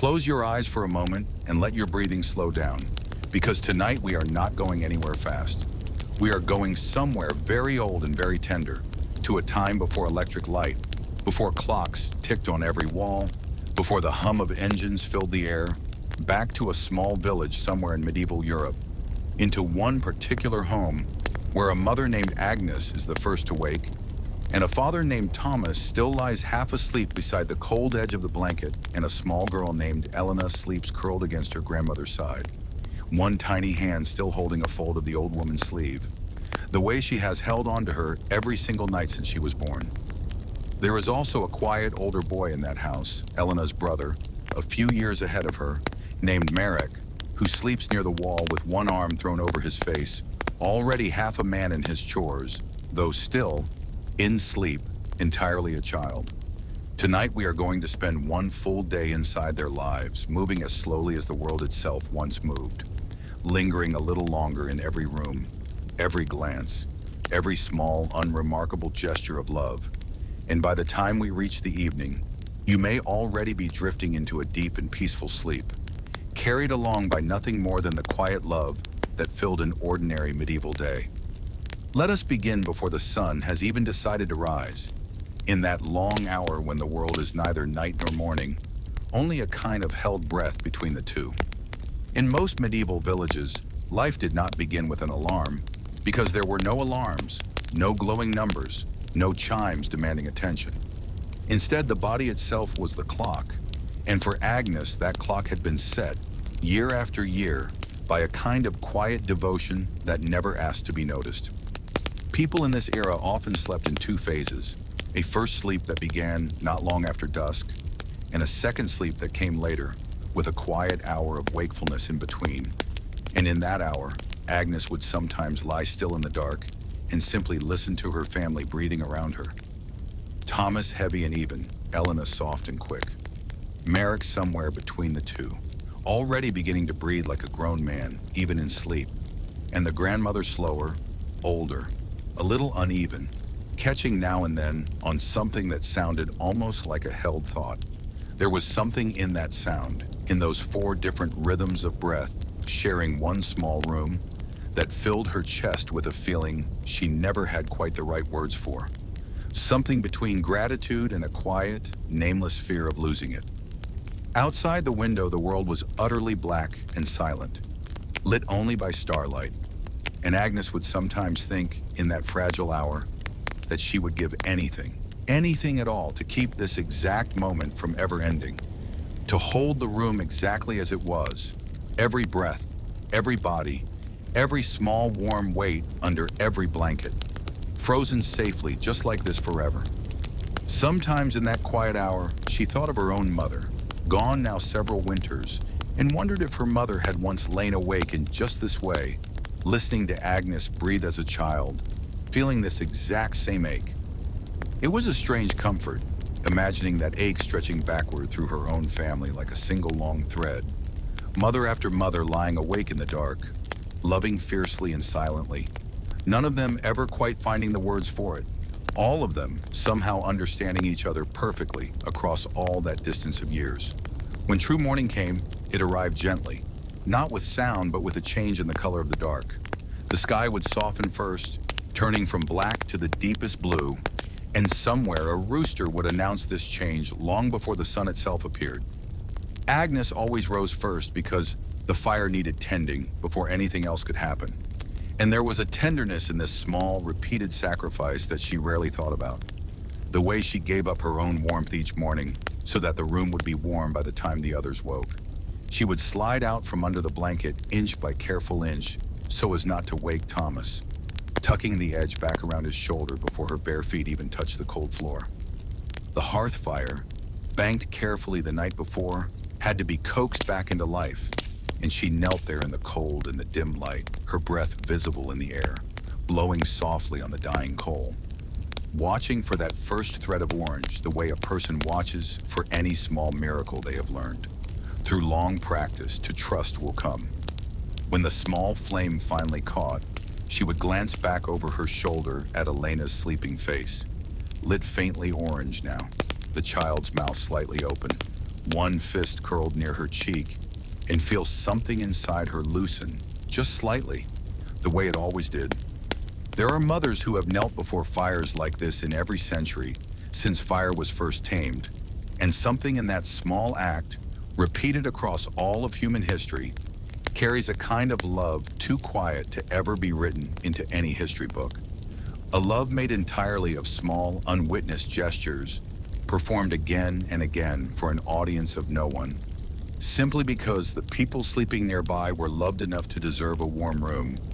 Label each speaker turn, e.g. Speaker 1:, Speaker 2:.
Speaker 1: Close your eyes for a moment and let your breathing slow down, because tonight we are not going anywhere fast. We are going somewhere very old and very tender, to a time before electric light, before clocks ticked on every wall, before the hum of engines filled the air, back to a small village somewhere in medieval Europe, into one particular home where a mother named Agnes is the first to wake, and a father named Thomas still lies half asleep beside the cold edge of the blanket, and a small girl named Elena sleeps curled against her grandmother's side, one tiny hand still holding a fold of the old woman's sleeve, the way she has held on to her every single night since she was born. There is also a quiet older boy in that house, Elena's brother, a few years ahead of her, named Marek, who sleeps near the wall with one arm thrown over his face, already half a man in his chores, though still, in sleep, entirely a child. Tonight we are going to spend one full day inside their lives, moving as slowly as the world itself once moved, lingering a little longer in every room, every glance, every small, unremarkable gesture of love. And by the time we reach the evening, you may already be drifting into a deep and peaceful sleep, carried along by nothing more than the quiet love that filled an ordinary medieval day. Let us begin before the sun has even decided to rise, in that long hour when the world is neither night nor morning, only a kind of held breath between the two. In most medieval villages, life did not begin with an alarm, because there were no alarms, no glowing numbers, no chimes demanding attention. Instead, the body itself was the clock, and for Agnes, that clock had been set, year after year, by a kind of quiet devotion that never asked to be noticed. People in this era often slept in two phases, a first sleep that began not long after dusk, and a second sleep that came later, with a quiet hour of wakefulness in between. And in that hour, Agnes would sometimes lie still in the dark and simply listen to her family breathing around her. Thomas heavy and even, Elena soft and quick. Marek somewhere between the two, already beginning to breathe like a grown man, even in sleep. And the grandmother slower, older, a little uneven, catching now and then on something that sounded almost like a held thought. There was something in that sound, in those four different rhythms of breath, sharing one small room, that filled her chest with a feeling she never had quite the right words for. Something between gratitude and a quiet, nameless fear of losing it. Outside the window, the world was utterly black and silent, lit only by starlight, and Agnes would sometimes think, in that fragile hour, that she would give anything, anything at all, to keep this exact moment from ever ending, to hold the room exactly as it was, every breath, every body, every small warm weight under every blanket, frozen safely just like this forever. Sometimes in that quiet hour, she thought of her own mother, gone now several winters, and wondered if her mother had once lain awake in just this way, listening to Agnes breathe as a child, feeling this exact same ache. It was a strange comfort, imagining that ache stretching backward through her own family like a single long thread. Mother after mother lying awake in the dark, loving fiercely and silently, none of them ever quite finding the words for it, all of them somehow understanding each other perfectly across all that distance of years. When true morning came, it arrived gently, not with sound but with a change in the color of the dark. The sky would soften first, turning from black to the deepest blue, and somewhere a rooster would announce this change long before the sun itself appeared. Agnes always rose first because the fire needed tending before anything else could happen. And there was a tenderness in this small, repeated sacrifice that she rarely thought about. The way she gave up her own warmth each morning so that the room would be warm by the time the others woke. She would slide out from under the blanket inch by careful inch so as not to wake Thomas, tucking the edge back around his shoulder before her bare feet even touched the cold floor. The hearth fire, banked carefully the night before, had to be coaxed back into life, and she knelt there in the cold and the dim light, her breath visible in the air, blowing softly on the dying coal, watching for that first thread of orange the way a person watches for any small miracle they have learned. Through long practice, to trust will come. When the small flame finally caught, she would glance back over her shoulder at Elena's sleeping face, lit faintly orange now, the child's mouth slightly open, one fist curled near her cheek, and feel something inside her loosen, just slightly, the way it always did. There are mothers who have knelt before fires like this in every century since fire was first tamed, and something in that small act, repeated across all of human history, carries a kind of love too quiet to ever be written into any history book. A love made entirely of small, unwitnessed gestures, performed again and again for an audience of no one, simply because the people sleeping nearby were loved enough to deserve a warm room